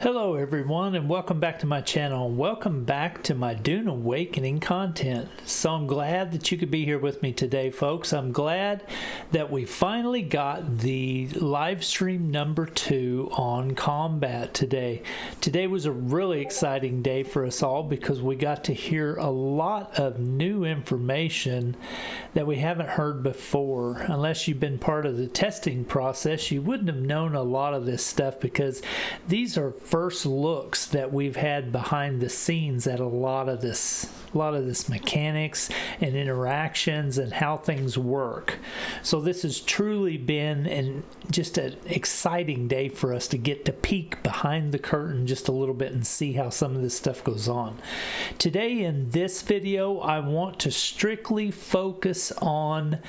Hello everyone, and welcome back to my channel. Welcome back to my Dune Awakening content. So I'm glad that you could be here with me today, folks. I'm glad that we finally got the live stream number 2 on combat today. Today was a really exciting day for us all because we got to hear a lot of new information that we haven't heard before. Unless you've been part of the testing process, you wouldn't have known a lot of this stuff because these are first looks that we've had behind the scenes at a lot of this mechanics and interactions and how things work. So this has truly been just an exciting day for us to get to peek behind the curtain just a little bit and see how some of this stuff goes on. Today in this video, I want to strictly focus on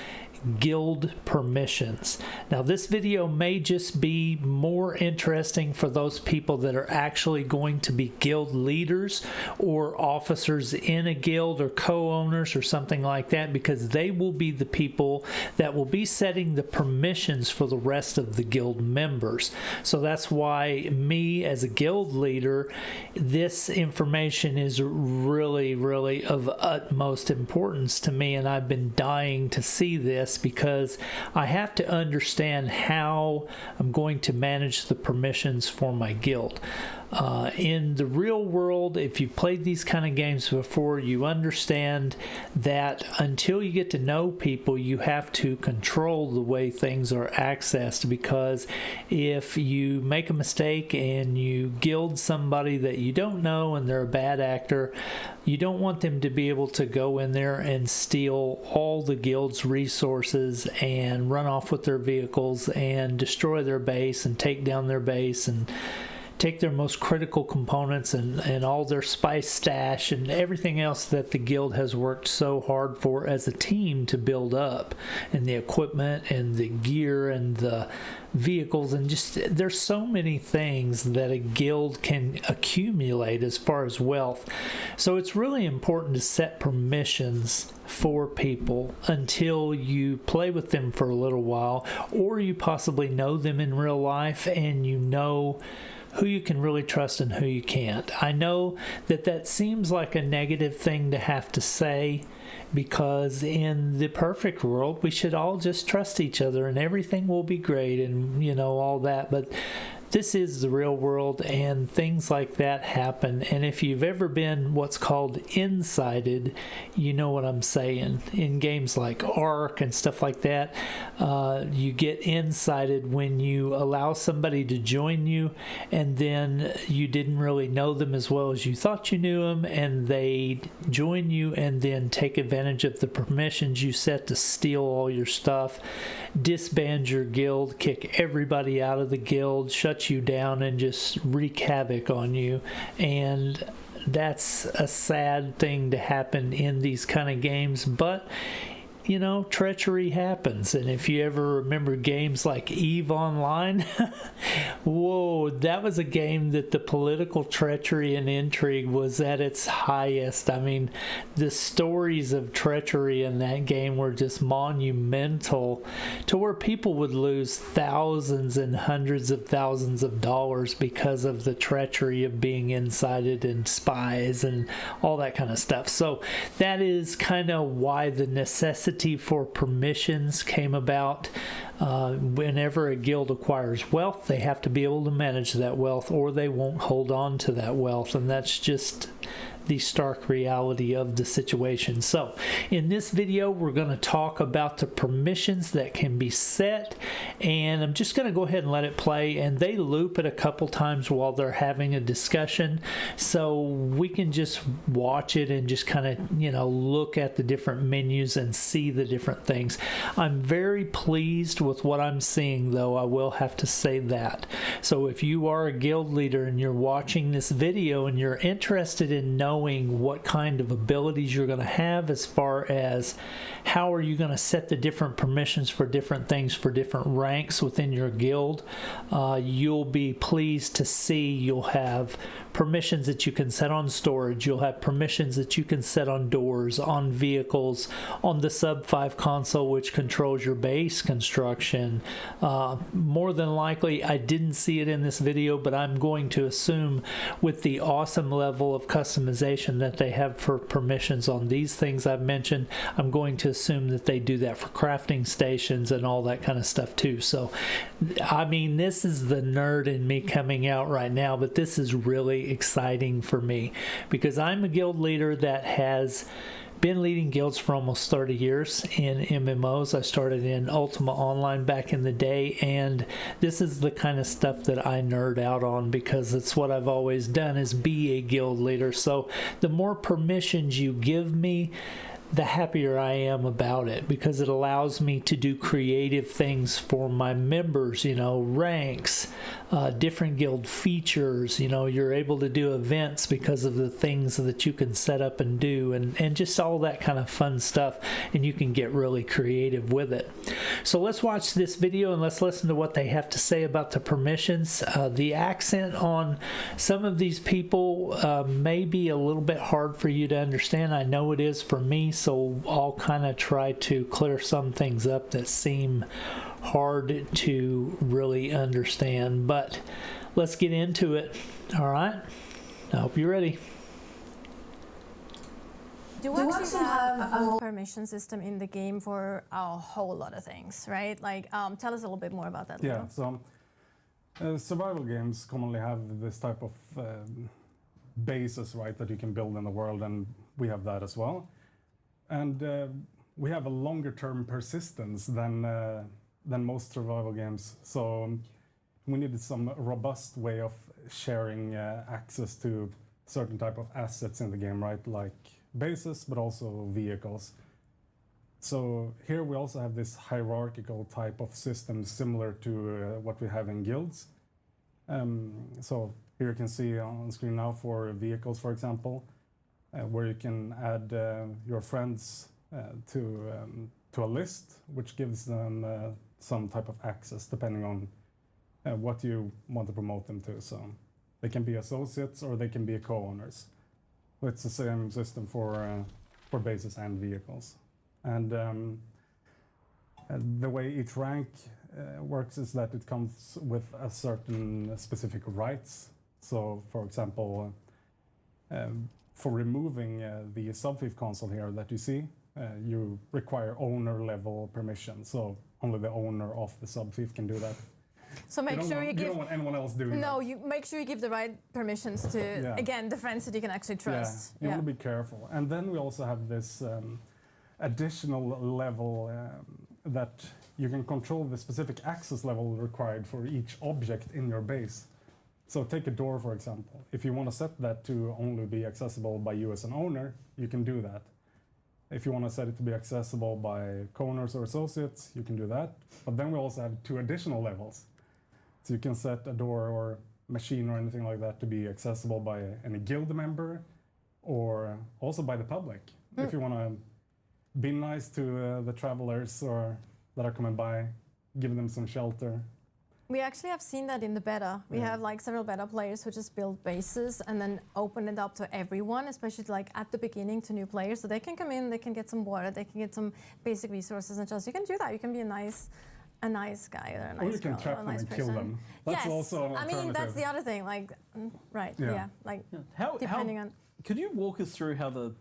guild permissions. Now this video may just be more interesting for those people that are actually going to be guild leaders or officers in a guild or co-owners or something like that, because they will be the people that will be setting the permissions for the rest of the guild members. So that's why me as a guild leader, this information is really of utmost importance to me, and I've been dying to see this because I have to understand how I'm going to manage the permissions for my guild. In the real world, if you've played these kind of games before, you understand that until you get to know people, you have to control the way things are accessed, because if you make a mistake and you guild somebody that you don't know and they're a bad actor, you don't want them to be able to go in there and steal all the guild's resources and run off with their vehicles and destroy their base and take down their base and take their most critical components and all their spice stash and everything else that the guild has worked so hard for as a team to build up, and the equipment and the gear and the vehicles, and just there's so many things that a guild can accumulate as far as wealth. So it's really important to set permissions for people until you play with them for a little while, or you possibly know them in real life and you know who you can really trust and who you can't. I know that that seems like a negative thing to have to say, because in the perfect world we should all just trust each other and everything will be great and all that, but this is the real world and things like that happen. And if you've ever been what's called insided, you know what I'm saying. In games like Ark and stuff like that, you get insided when you allow somebody to join you and then you didn't really know them as well as you thought you knew them, and they join you and then take advantage of the permissions you set to steal all your stuff, disband your guild, kick everybody out of the guild, shut you down, and just wreak havoc on you. And that's a sad thing to happen in these kind of games, but treachery happens. And if you ever remember games like EVE Online, whoa, that was a game that the political treachery and intrigue was at its highest. I mean, the stories of treachery in that game were just monumental, to where people would lose thousands and hundreds of thousands of dollars because of the treachery of being insided and spies and all that kind of stuff. So that is kind of why the necessity for permissions came about. Whenever a guild acquires wealth, they have to be able to manage that wealth, or they won't hold on to that wealth, and that's just the stark reality of the situation. So in this video, we're going to talk about the permissions that can be set, and I'm just going to go ahead and let it play, and they loop it a couple times while they're having a discussion, so we can just watch it and just kind of look at the different menus and see the different things. I'm very pleased with what I'm seeing, though, I will have to say that. So if you are a guild leader and you're watching this video and you're interested in knowing knowing what kind of abilities you're going to have, as far as how are you going to set the different permissions for different things for different ranks within your guild. You'll be pleased to see you'll have permissions that you can set on storage. You'll have permissions that you can set on doors, on vehicles, on the sub 5 console, which controls your base construction. More than likely, I didn't see it in this video, but I'm going to assume with the awesome level of customization that they have for permissions on these things I've mentioned, I'm going to assume that they do that for crafting stations and all that kind of stuff too. So, I mean, this is the nerd in me coming out right now, but this is really exciting for me because I'm a guild leader that has been leading guilds for almost 30 years in MMOs. I started in Ultima Online back in the day, and this is the kind of stuff that I nerd out on because it's what I've always done, is be a guild leader. So the more permissions you give me, the happier I am about it, because it allows me to do creative things for my members, you know, ranks, different guild features. You know, you're able to do events because of the things that you can set up and do, and just all that kind of fun stuff, and you can get really creative with it. So let's watch this video and let's listen to what they have to say about the permissions. The accent on some of these people may be a little bit hard for you to understand. I know it is for me, so I'll kind of try to clear some things up that seem hard to really understand, but let's get into it. All right, I hope you're ready. Do you actually have a permission system in the game for a whole lot of things, right? Like, tell us a little bit more about that. Yeah, so survival games commonly have this type of bases, right, that you can build in the world, and we have that as well. And we have a longer term persistence than most survival games. So we needed some robust way of sharing access to certain type of assets in the game, right? Like bases, but also vehicles. So here we also have this hierarchical type of system similar to what we have in guilds. So here you can see on screen now for vehicles, for example, where you can add your friends to a list, which gives them some type of access depending on what you want to promote them to. So they can be associates or they can be co-owners. So it's the same system for bases and vehicles. And the way each rank works is that it comes with a certain specific rights. So, for example, for removing the sub-5 console here that you see, you require owner level permission. So only the owner of the sub-5 can do that. So make sure you give. You don't want anyone else doing that. No, you make sure you give the right permissions to again the friends that you can actually trust. Yeah, you want to be careful. And then we also have this additional level that you can control the specific access level required for each object in your base. So take a door, for example. If you want to set that to only be accessible by you as an owner, you can do that. If you want to set it to be accessible by co-owners or associates, you can do that. But then we also have 2 additional levels. So you can set a door or machine or anything like that to be accessible by any guild member or also by the public. If you want to be nice to the travelers or that are coming by, give them some shelter. We actually have seen that in the beta. We have like several beta players who just build bases and then open it up to everyone, especially like at the beginning to new players. So they can come in, they can get some water, they can get some basic resources and just, you can do that. You can be a nice guy or a nice or you can girl trap or a them nice and person. kill them. That's also an alternative. I mean, that's the other thing. Like, right, like depending on. Could you walk us through how the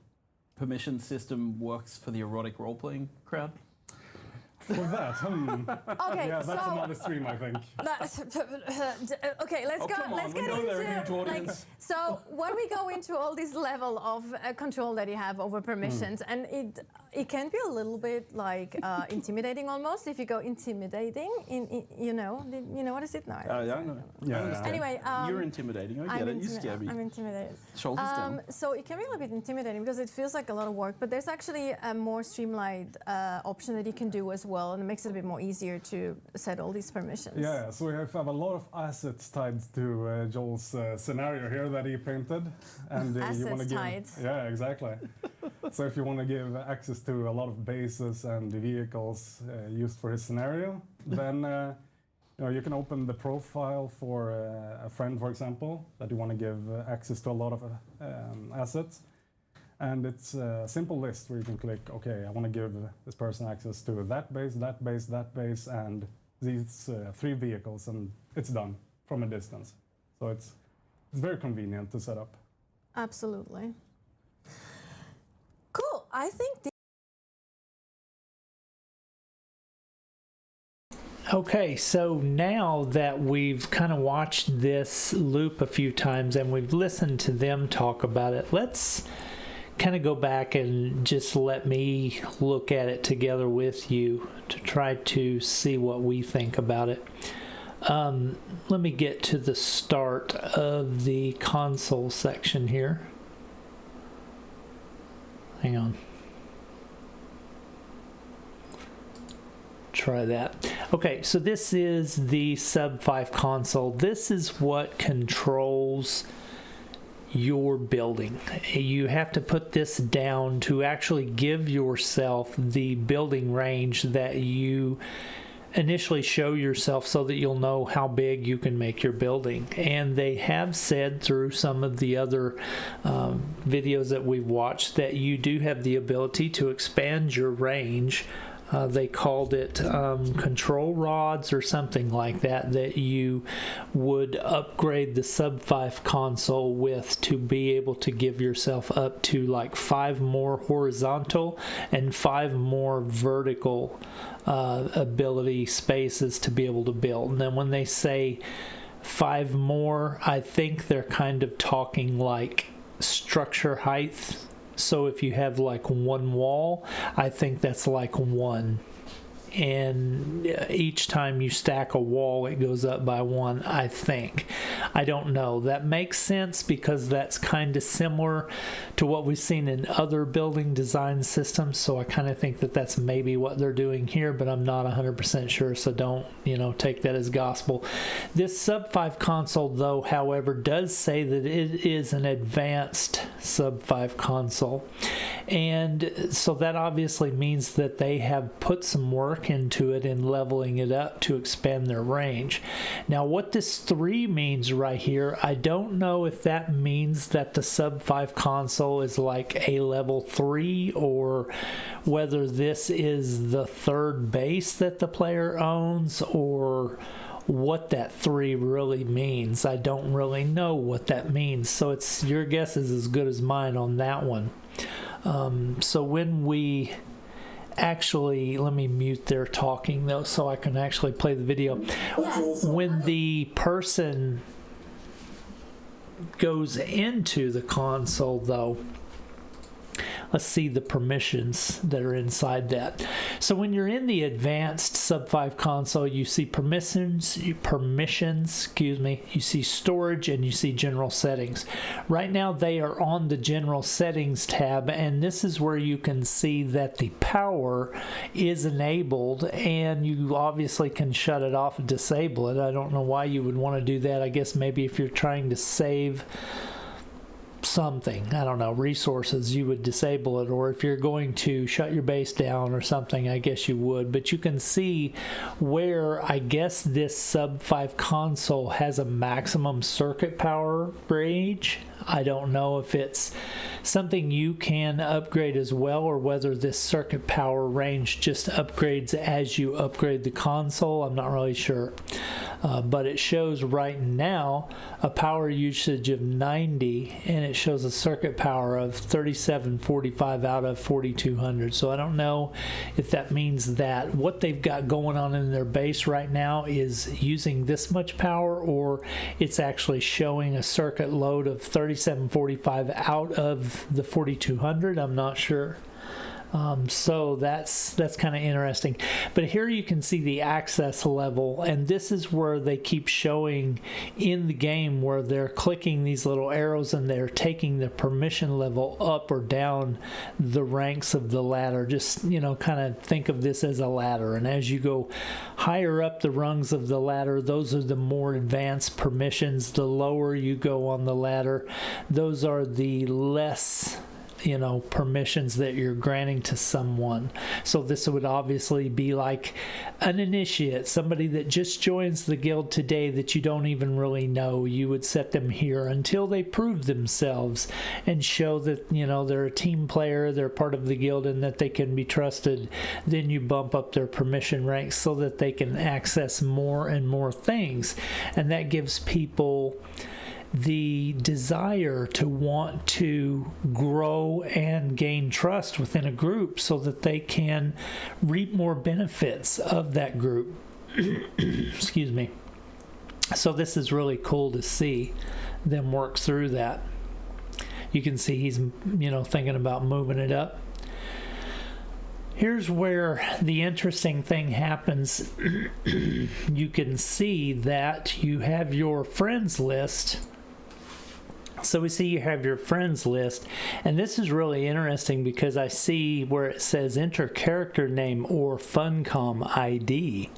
permission system works for the erotic role-playing crowd? For that, Okay, yeah, that's another stream, I think. Okay, let's go. Let's get into like. So when we go into all this level of control that you have over permissions, and it can be a little bit like intimidating almost if you go intimidating. You know what is it now? Yeah, I know. Yeah. Anyway, you're intimidating. I get it. You scare me. I'm intimidated. Shoulders down. So it can be a little bit intimidating because it feels like a lot of work, but there's actually a more streamlined option that you can do as well. well, and it makes it a bit more easier to set all these permissions. Yeah, so we have a lot of assets tied to Joel's scenario here that he painted, and you want to give. Tied. Yeah, exactly. So if you want to give access to a lot of bases and vehicles used for his scenario, then you can open the profile for a friend, for example, that you want to give access to a lot of assets. And it's a simple list where you can click, okay, I want to give this person access to that base, that base, that base, and these 3 vehicles, and it's done from a distance. So it's very convenient to set up. Absolutely. Cool. I think Okay, so now that we've kind of watched this loop a few times and we've listened to them talk about it, let's kind of go back and just let me look at it together with you to try to see what we think about it. Let me get to the start of the console section here. Hang on. Try that. Okay, so this is the Sub 5 console. This is what controls your building. You have to put this down to actually give yourself the building range that you initially show yourself so that you'll know how big you can make your building. And they have said through some of the other videos that we've watched that you do have the ability to expand your range. They called it control rods or something like that, that you would upgrade the Sub 5 console with to be able to give yourself up to like 5 more horizontal and 5 more vertical ability spaces to be able to build. And then when they say 5 more, I think they're kind of talking like structure height. So if you have like 1 wall, I think that's like 1. And each time you stack a wall, it goes up by 1, I think. I don't know. That makes sense because that's kind of similar to what we've seen in other building design systems. So I kind of think that that's maybe what they're doing here, but I'm not 100% sure. So don't, take that as gospel. This Sub 5 console, though, however, does say that it is an advanced Sub 5 console. And so that obviously means that they have put some work into it in leveling it up to expand their range. Now what this 3 means right here, I don't know if that means that the Sub 5 console is like a level 3 or whether this is the 3rd base that the player owns or what that 3 really means. I don't really know what that means, so it's your guess is as good as mine on that one. So when we actually, let me mute their talking though so I can actually play the video. Yes. When the person goes into the console though, let's see the permissions that are inside that. So when you're in the advanced Sub 5 console, you see permissions, you see storage, and you see general settings. Right now they are on the general settings tab, and this is where you can see that the power is enabled, and you obviously can shut it off and disable it. I don't know why you would want to do that. I guess maybe if you're trying to save something, I don't know, resources, you would disable it, or if you're going to shut your base down or something, I guess you would. But you can see where I guess this Sub 5 console has a maximum circuit power range. I don't know if it's something you can upgrade as well, or whether this circuit power range just upgrades as you upgrade the console. I'm not really sure. But it shows right now a power usage of 90, and it shows a circuit power of 3745 out of 4200. So I don't know if that means that what they've got going on in their base right now is using this much power, or it's actually showing a circuit load of 3745 out of the 4200. I'm not sure. So that's kind of interesting. But here you can see the access level, and this is where they keep showing in the game where they're clicking these little arrows and they're taking the permission level up or down the ranks of the ladder. Just, you know, kind of think of this as a ladder, and as you go higher up the rungs of the ladder, those are the more advanced permissions. The lower you go on the ladder, those are the less, you know, permissions that you're granting to someone. So this would obviously be like an initiate, somebody that just joins the guild today that you don't even really know. You would set them here until they prove themselves and show that, you know, they're a team player, they're part of the guild, and that they can be trusted. Then you bump up their permission ranks so that they can access more and more things, and that gives people the desire to want to grow and gain trust within a group so that they can reap more benefits of that group. Excuse me. So this is really cool to see them work through that. You can see he's, you know, thinking about moving it up. Here's where the interesting thing happens. You can see that you have your friends list. So we see you have your friends list, and this is really interesting because I see where it says enter character name or Funcom ID.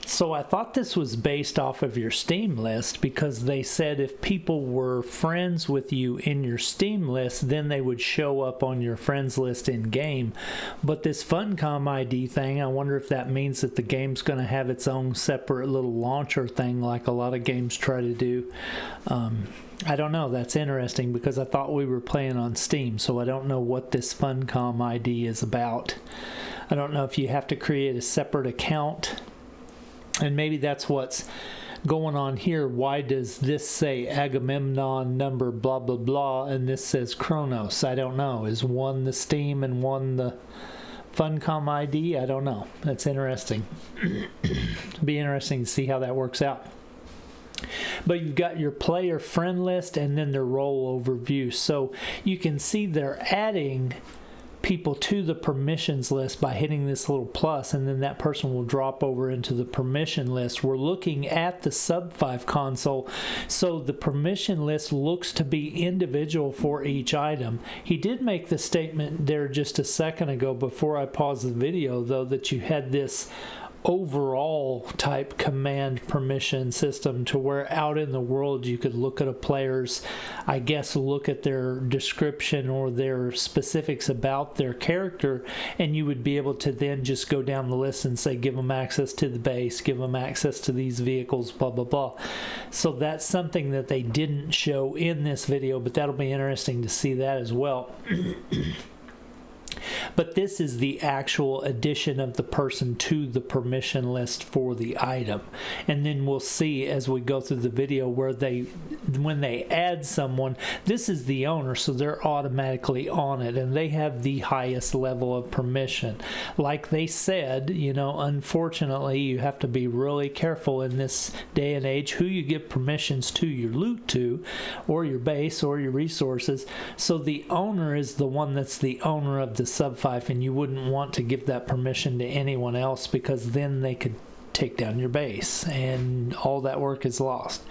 So I thought this was based off of your Steam list, because they said if people were friends with you in your Steam list, then they would show up on your friends list in game. But this Funcom ID thing, I wonder if that means that the game's going to have its own separate little launcher thing like a lot of games try to do. I don't know. That's interesting because I thought we were playing on Steam, so I don't know what this Funcom ID is about. I don't know if you have to create a separate account, and maybe that's what's going on here. Why does this say Agamemnon number blah blah blah and this says Kronos? I don't know. Is one the Steam and one the Funcom ID? I don't know. That's interesting. It'll be interesting to see how that works out. But you've got your player friend list and then their role overview. So you can see they're adding people to the permissions list by hitting this little plus, and then that person will drop over into the permission list. We're looking at the sub 5 console, so the permission list looks to be individual for each item. He did make the statement there just a second ago before I paused the video, though, that you had this overall type command permission system to where out in the world you could look at a player's, I guess, look at their description or their specifics about their character, and you would be able to then just go down the list and say give them access to the base, give them access to these vehicles, blah blah blah. So that's something that they didn't show in this video, but that'll be interesting to see that as well. But this is the actual addition of the person to the permission list for the item. And then we'll see as we go through the video where when they add someone, this is the owner, so they're automatically on it and they have the highest level of permission. Like they said, you know, unfortunately you have to be really careful in this day and age who you give permissions to your loot to, or your base, or your resources. So the owner is the one that's the owner of the sub 5, and you wouldn't want to give that permission to anyone else, because then they could take down your base and all that work is lost.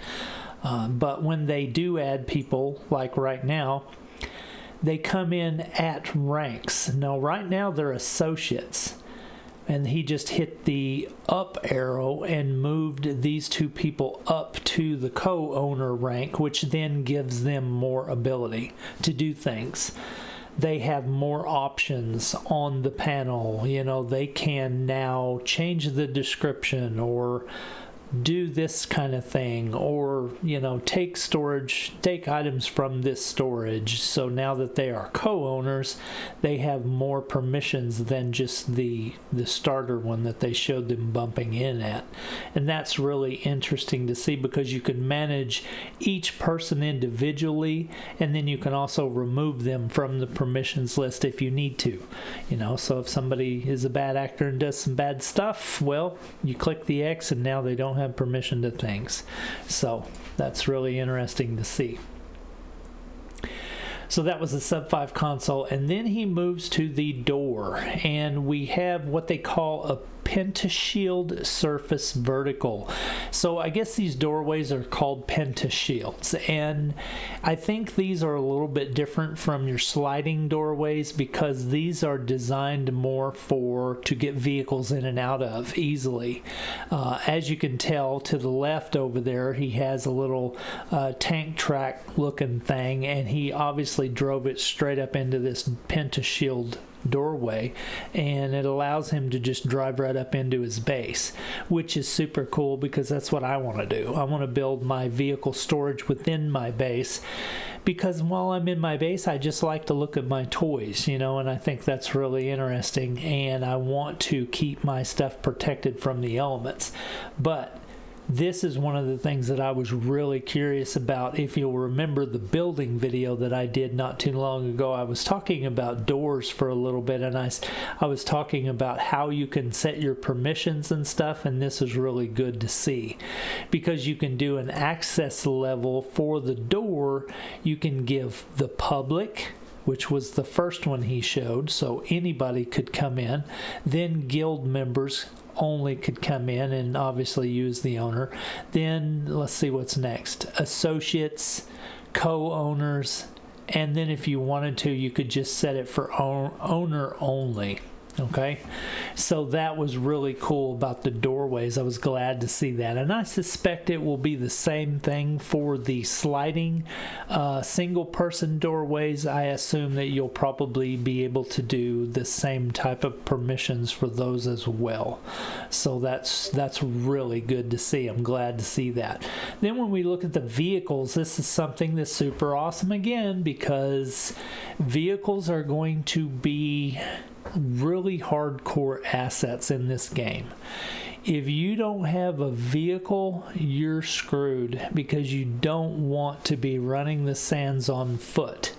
But when they do add people, like right now, they come in at ranks. Now right now they're associates, and he just hit the up arrow and moved these two people up to the co-owner rank, which then gives them more ability to do things. They have more options on the panel. You know, they can now change the description or do this kind of thing, or, you know, take items from this storage. So now that they are co-owners, they have more permissions than just the starter one that they showed them bumping in at. And that's really interesting to see, because you can manage each person individually, and then you can also remove them from the permissions list if you need to. You know, so if somebody is a bad actor and does some bad stuff, well, you click the X and now they don't have permission to things. So that's really interesting to see. So that was the Sub 5 console, and then he moves to the door, and we have what they call a pentashield surface vertical. So I guess these doorways are called pentashields, and I think these are a little bit different from your sliding doorways because these are designed more to get vehicles in and out of easily. As you can tell to the left over there, he has a little tank track looking thing, and he obviously drove it straight up into this pentashield doorway, and it allows him to just drive right up into his base, which is super cool because that's what I want to do. I want to build my vehicle storage within my base, because while I'm in my base, I just like to look at my toys, you know, and I think that's really interesting, and I want to keep my stuff protected from the elements. But this is one of the things that I was really curious about. If you'll remember the building video that I did not too long ago, I was talking about doors for a little bit, and I was talking about how you can set your permissions and stuff, and this is really good to see because you can do an access level for the door. You can give the public, which was the first one he showed, so anybody could come in. Then guild members only could come in and obviously use the owner. Then let's see what's next. Associates, co-owners, and then if you wanted to, you could just set it for owner only. Okay, so that was really cool about the doorways. I was glad to see that, and I suspect it will be the same thing for the sliding single person doorways. I assume that you'll probably be able to do the same type of permissions for those as well. So that's really good to see. I'm glad to see that. Then when we look at the vehicles, this is something that's super awesome again, because vehicles are going to be really hardcore assets in this game. If you don't have a vehicle, you're screwed, because you don't want to be running the sands on foot.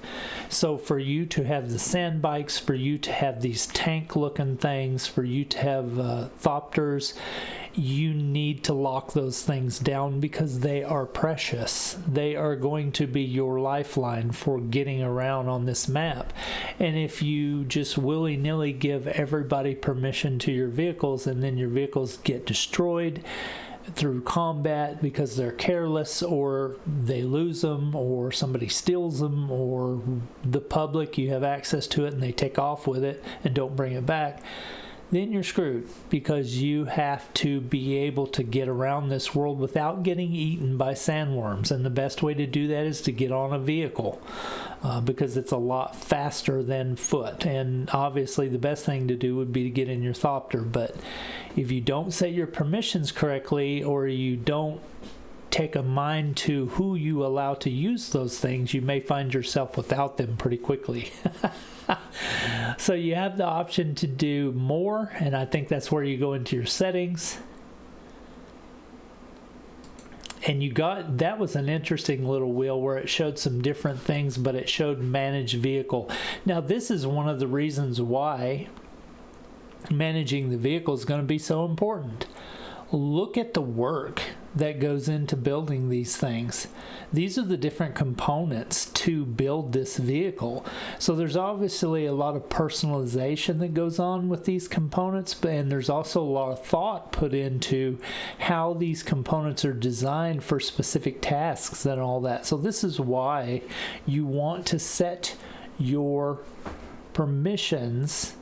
So for you to have the sand bikes, for you to have these tank looking things, for you to have thopters, you need to lock those things down because they are precious. They are going to be your lifeline for getting around on this map. And if you just willy-nilly give everybody permission to your vehicles, and then your vehicles get destroyed through combat because they're careless, or they lose them, or somebody steals them, or the public, you have access to it and they take off with it and don't bring it back, then you're screwed, because you have to be able to get around this world without getting eaten by sandworms. And the best way to do that is to get on a vehicle, because it's a lot faster than foot. And obviously the best thing to do would be to get in your thopter. But if you don't set your permissions correctly, or you don't take a mind to who you allow to use those things, you may find yourself without them pretty quickly. So you have the option to do more, and I think that's where you go into your settings. And that was an interesting little wheel where it showed some different things, but it showed manage vehicle. Now this is one of the reasons why managing the vehicle is going to be so important. Look at the work that goes into building these things. These are the different components to build this vehicle. So there's obviously a lot of personalization that goes on with these components, and there's also a lot of thought put into how these components are designed for specific tasks and all that. So this is why you want to set your permissions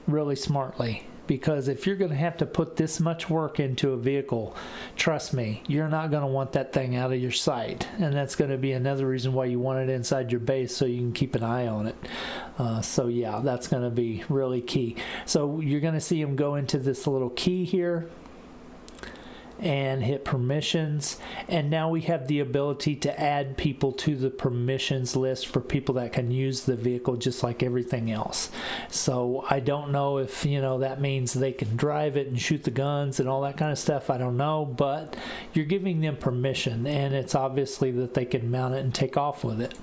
really smartly. Because if you're going to have to put this much work into a vehicle, trust me, you're not going to want that thing out of your sight. And that's going to be another reason why you want it inside your base, so you can keep an eye on it. So yeah, that's going to be really key. So you're going to see him go into this little key here and hit permissions, and now we have the ability to add people to the permissions list for people that can use the vehicle just like everything else. So I don't know if, you know, that means they can drive it and shoot the guns and all that kind of stuff. I don't know, but you're giving them permission, and it's obviously that they can mount it and take off with it.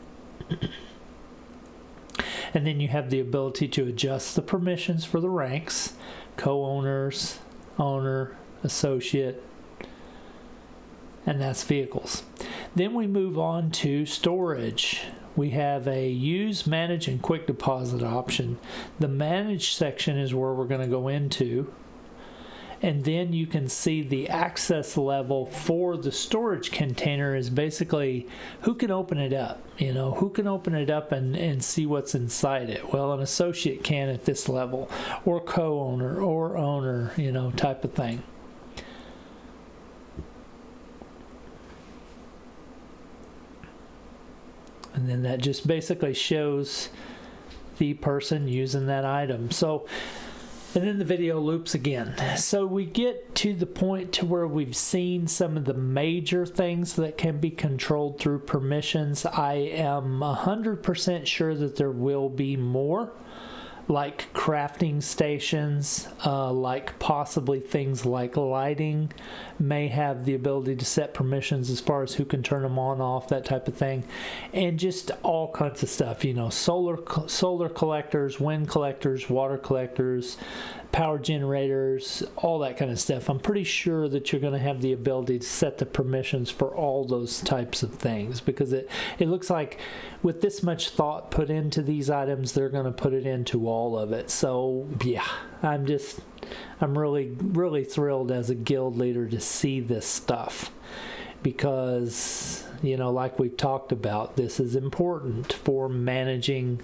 And then you have the ability to adjust the permissions for the ranks: co-owners, owner, associate, and that's vehicles. Then we move on to storage. we have a use, manage, and quick deposit option. The manage section is where we're going to go into. And then you can see the access level for the storage container is basically who can open it up, who can open it up and see what's inside it. Well, an associate can at this level, or co-owner, or owner, type of thing. And then that just basically shows the person using that item. And then the video loops again. So we get to the point to where we've seen some of the major things that can be controlled through permissions. I am 100% sure that there will be more, like crafting stations, like possibly things like lighting may have the ability to set permissions as far as who can turn them on, off, that type of thing, and just all kinds of stuff. Solar collectors, wind collectors, water collectors, power generators, all that kind of stuff. I'm pretty sure that you're going to have the ability to set the permissions for all those types of things, because it looks like with this much thought put into these items, they're going to put it into all of it. So yeah, I'm really, really thrilled as a guild leader to see this stuff, because, like we've talked about, this is important for managing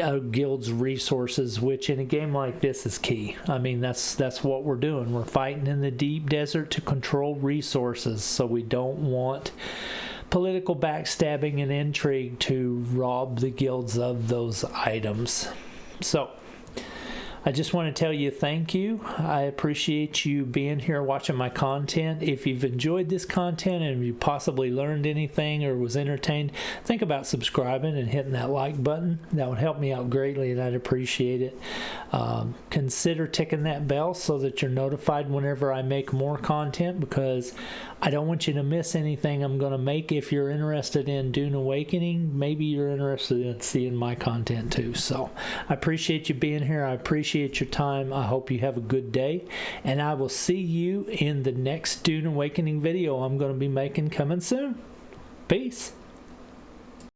a guild's resources, which in a game like this is key. I mean, that's what we're doing. We're fighting in the deep desert to control resources, so we don't want political backstabbing and intrigue to rob the guilds of those items. So I just want to tell you thank you. I appreciate you being here watching my content. If you've enjoyed this content and you possibly learned anything or was entertained, think about subscribing and hitting that like button. That would help me out greatly, and I'd appreciate it. Consider ticking that bell so that you're notified whenever I make more content, because I don't want you to miss anything I'm going to make. If you're interested in Dune Awakening, maybe you're interested in seeing my content too. So I appreciate you being here. I appreciate your time. I hope you have a good day, and I will see you in the next Dune Awakening video I'm going to be making coming soon. Peace.